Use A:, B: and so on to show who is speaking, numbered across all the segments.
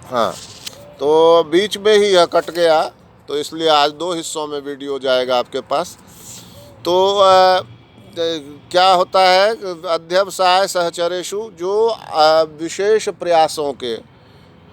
A: हाँ, तो बीच में ही यह कट गया, तो इसलिए आज 2 हिस्सों में वीडियो जाएगा आपके पास। तो क्या होता है, अध्यवसाय सहचरेषु, जो विशेष प्रयासों के,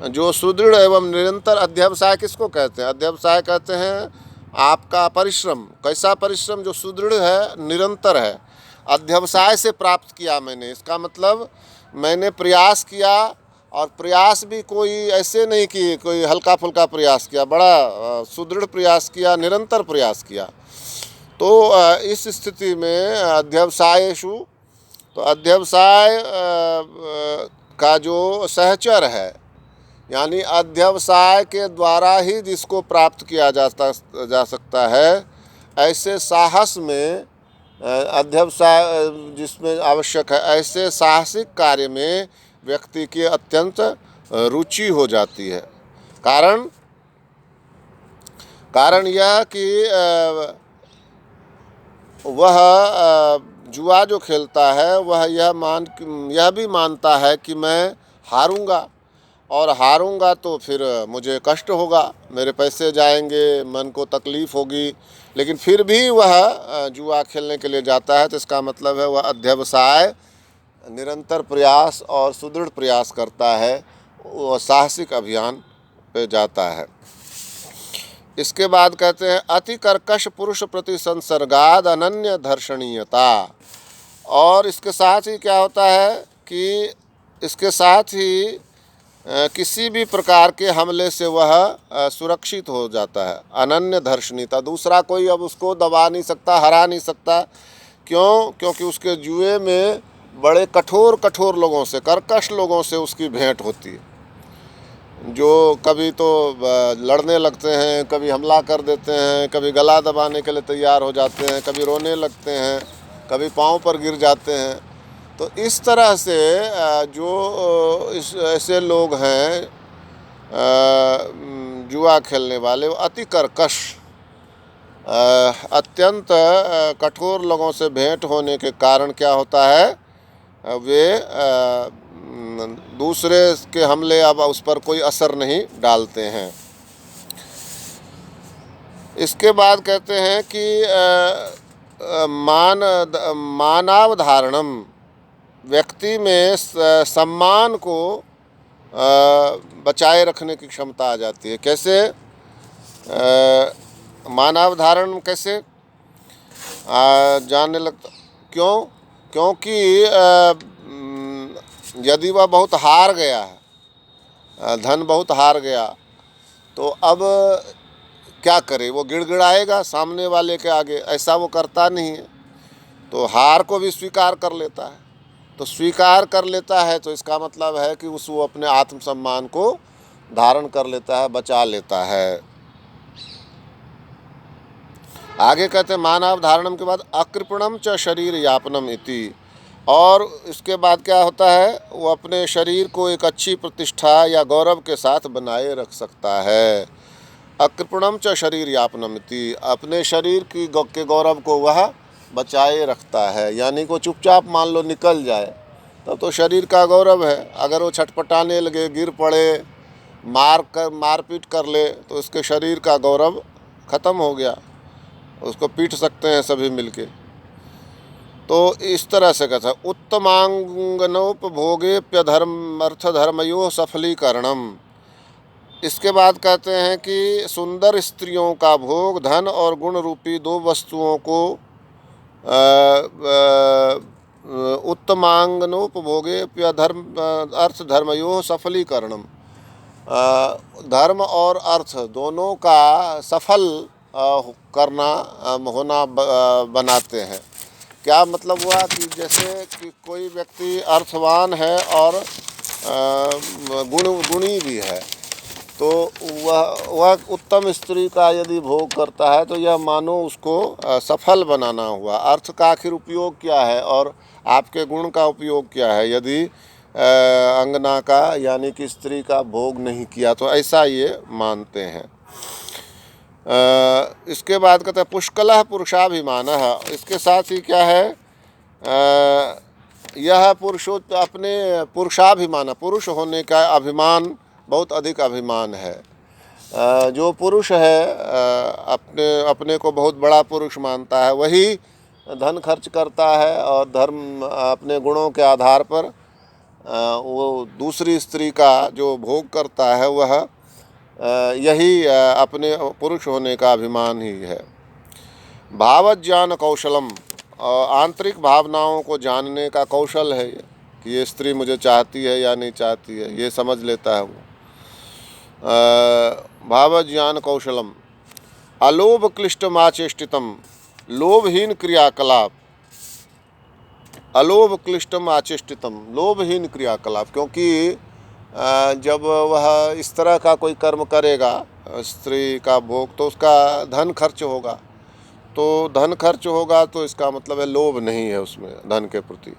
A: जो सुदृढ़ एवं निरंतर, अध्यवसाय किसको कहते हैं? अध्यवसाय कहते हैं आपका परिश्रम। कैसा परिश्रम? जो सुदृढ़ है, निरंतर है। अध्यवसाय से प्राप्त किया मैंने, इसका मतलब मैंने प्रयास किया, और प्रयास भी कोई ऐसे नहीं कि कोई हल्का फुल्का प्रयास किया, बड़ा सुदृढ़ प्रयास किया, निरंतर प्रयास किया। तो इस स्थिति में अध्यवसायेषु, तो अध्यवसाय का जो सहचर है, यानी अध्यवसाय के द्वारा ही जिसको प्राप्त किया जा सकता है, ऐसे साहस में अध्यवसाय जिसमें आवश्यक है, ऐसे साहसिक कार्य में व्यक्ति की अत्यंत रुचि हो जाती है। कारण यह कि वह जुआ जो खेलता है, वह यह भी मानता है कि मैं हारूंगा, और हारूंगा तो फिर मुझे कष्ट होगा, मेरे पैसे जाएंगे, मन को तकलीफ़ होगी, लेकिन फिर भी वह जुआ खेलने के लिए जाता है। तो इसका मतलब है वह अध्यवसाय, निरंतर प्रयास और सुदृढ़ प्रयास करता है, वह साहसिक अभियान पे जाता है। इसके बाद कहते हैं अति कर्कश पुरुष प्रति संसर्गाद अनन्य दर्शनीयता। और इसके साथ ही क्या होता है कि इसके साथ ही किसी भी प्रकार के हमले से वह सुरक्षित हो जाता है। अनन्य दर्शनीयता, दूसरा कोई अब उसको दबा नहीं सकता, हरा नहीं सकता। क्यों? क्योंकि उसके जुए में बड़े कठोर लोगों से, कर्कश लोगों से उसकी भेंट होती है, जो कभी तो लड़ने लगते हैं, कभी हमला कर देते हैं, कभी गला दबाने के लिए तैयार हो जाते हैं, कभी रोने लगते हैं, कभी पाँव पर गिर जाते हैं। तो इस तरह से जो ऐसे लोग हैं जुआ खेलने वाले, वो अति कर्कश, अत्यंत कठोर लोगों से भेंट होने के कारण क्या होता है, वे दूसरे के हमले अब उस पर कोई असर नहीं डालते हैं। इसके बाद कहते हैं कि मानावधारणम, व्यक्ति में सम्मान को बचाए रखने की क्षमता आ जाती है। कैसे मानावधारण कैसे जानने लगता? क्यों? क्योंकि यदि वह बहुत हार गया है, धन बहुत हार गया, तो अब क्या करे? वो गिड़गिड़ाएगा सामने वाले के आगे, ऐसा वो करता नहीं है, तो हार को भी स्वीकार कर लेता है। तो स्वीकार कर लेता है तो इसका मतलब है कि वो अपने आत्मसम्मान को धारण कर लेता है, बचा लेता है। आगे कहते हैं मानावधारणम के बाद अकृपणम च शरीर यापनम इति। और इसके बाद क्या होता है, वो अपने शरीर को एक अच्छी प्रतिष्ठा या गौरव के साथ बनाए रख सकता है। अकृपणम च शरीर यापनम इति, अपने शरीर की के गौरव को वह बचाए रखता है। यानी को चुपचाप मान लो निकल जाए तब तो शरीर का गौरव है। अगर वो छटपटाने लगे, गिर पड़े, मारपीट कर ले, तो उसके शरीर का गौरव ख़त्म हो गया, उसको पीट सकते हैं सभी मिलके। तो इस तरह से कहता है उत्तमांगनोपभोगेप्यधर्म अर्थधर्मयो सफलीकरणम। इसके बाद कहते हैं कि सुंदर स्त्रियों का भोग, धन और गुण रूपी 2 वस्तुओं को उत्तमांगनोपभोगेप्यधर्म अर्थ धर्मयो सफलीकरणम, धर्म और अर्थ दोनों का सफल करना होना बनाते हैं। क्या मतलब हुआ कि जैसे कि कोई व्यक्ति अर्थवान है और गुणी भी है, तो वह उत्तम स्त्री का यदि भोग करता है तो यह मानो उसको सफल बनाना हुआ। अर्थ का आखिर उपयोग क्या है और आपके गुण का उपयोग क्या है यदि अंगना का यानी कि स्त्री का भोग नहीं किया? तो ऐसा ये मानते हैं। इसके बाद कहते हैं पुष्कलः पुरुषाभिमानः। इसके साथ ही क्या है, यह अपने पुरुषाभिमान, पुरुष होने का अभिमान बहुत अधिक अभिमान है। जो पुरुष है अपने अपने को बहुत बड़ा पुरुष मानता है, वही धन खर्च करता है और धर्म अपने गुणों के आधार पर वो दूसरी स्त्री का जो भोग करता है वह यही अपने पुरुष होने का अभिमान ही है। भावज्ञान कौशलम, आंतरिक भावनाओं को जानने का कौशल है ये, कि ये स्त्री मुझे चाहती है या नहीं चाहती है, ये समझ लेता है वो। भावज्ञान कौशलम। अलोभ क्लिष्टमाचेष्टितम, लोभहीन क्रियाकलाप। अलोभ क्लिष्टम आचेष्टितम, लोभहीन क्रियाकलाप, क्योंकि जब वह इस तरह का कोई कर्म करेगा स्त्री का भोग, तो उसका धन खर्च होगा। तो धन खर्च होगा तो इसका मतलब है लोभ नहीं है उसमें धन के प्रति।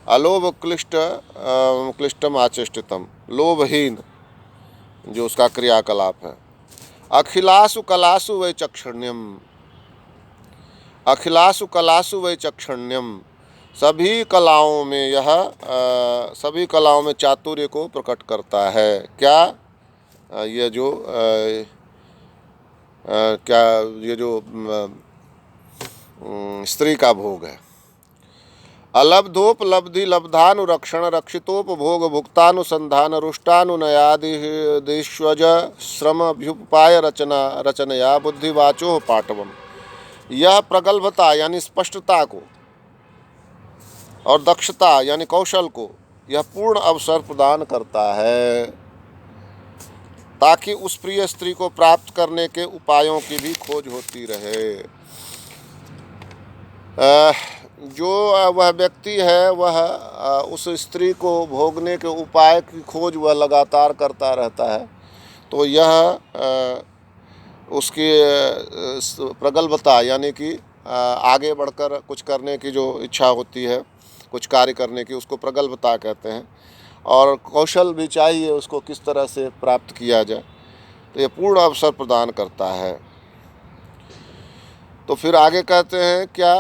A: अलोभ क्लिष्टम आचेष्टितम, लोभहीन जो उसका क्रियाकलाप है। अखिलासु कलासु वैचक्षण्यम, अखिलासु कलासु वैचक्षण्यम, सभी कलाओं में यह सभी कलाओं में चातुर्य को प्रकट करता है। क्या ये जो क्या ये जो स्त्री का भोग है। अलब्धोपलब्धि लब्धानुरक्षण रक्षितोपभोग भुक्तानुसंधान रुष्टानुनयादिश्वज श्रम अभ्युपाय रचनया बुद्धिवाचो पाटवम। यह प्रगल्भता यानी स्पष्टता को और दक्षता यानी कौशल को यह पूर्ण अवसर प्रदान करता है, ताकि उस प्रिय स्त्री को प्राप्त करने के उपायों की भी खोज होती रहे। जो वह व्यक्ति है वह उस स्त्री को भोगने के उपाय की खोज वह लगातार करता रहता है, तो यह उसकी प्रगल्भता यानी कि आगे बढ़कर कुछ करने की जो इच्छा होती है, कुछ कार्य करने की, उसको प्रगल्भता कहते हैं। और कौशल भी चाहिए उसको किस तरह से प्राप्त किया जाए, तो ये पूर्ण अवसर प्रदान करता है। तो फिर आगे कहते हैं क्या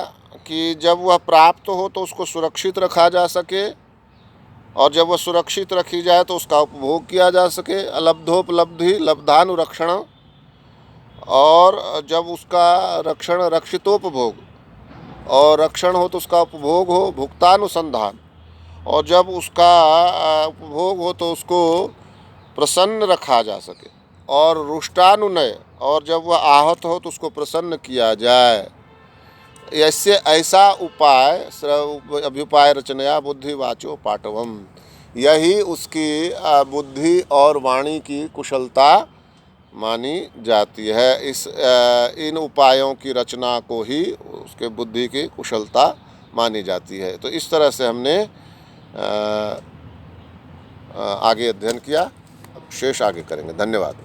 A: कि जब वह प्राप्त हो तो उसको सुरक्षित रखा जा सके, और जब वह सुरक्षित रखी जाए तो उसका उपभोग किया जा सके। अलब्धोपलब्धि लब्धानुरक्षण, और जब उसका रक्षण रक्षितोपभोग और रक्षण हो तो उसका उपभोग हो। भुक्तानुसंधान, और जब उसका उपभोग हो तो उसको प्रसन्न रखा जा सके। और रुष्टानुनय, और जब वह आहत हो तो उसको प्रसन्न किया जाए। ऐसा उपाय अभ्युपाय रचनया बुद्धिवाचो पाटवम, यही उसकी बुद्धि और वाणी की कुशलता मानी जाती है। इन उपायों की रचना को ही उसके बुद्धि की कुशलता मानी जाती है। तो इस तरह से हमने आगे अध्ययन किया, अब शेष आगे करेंगे। धन्यवाद।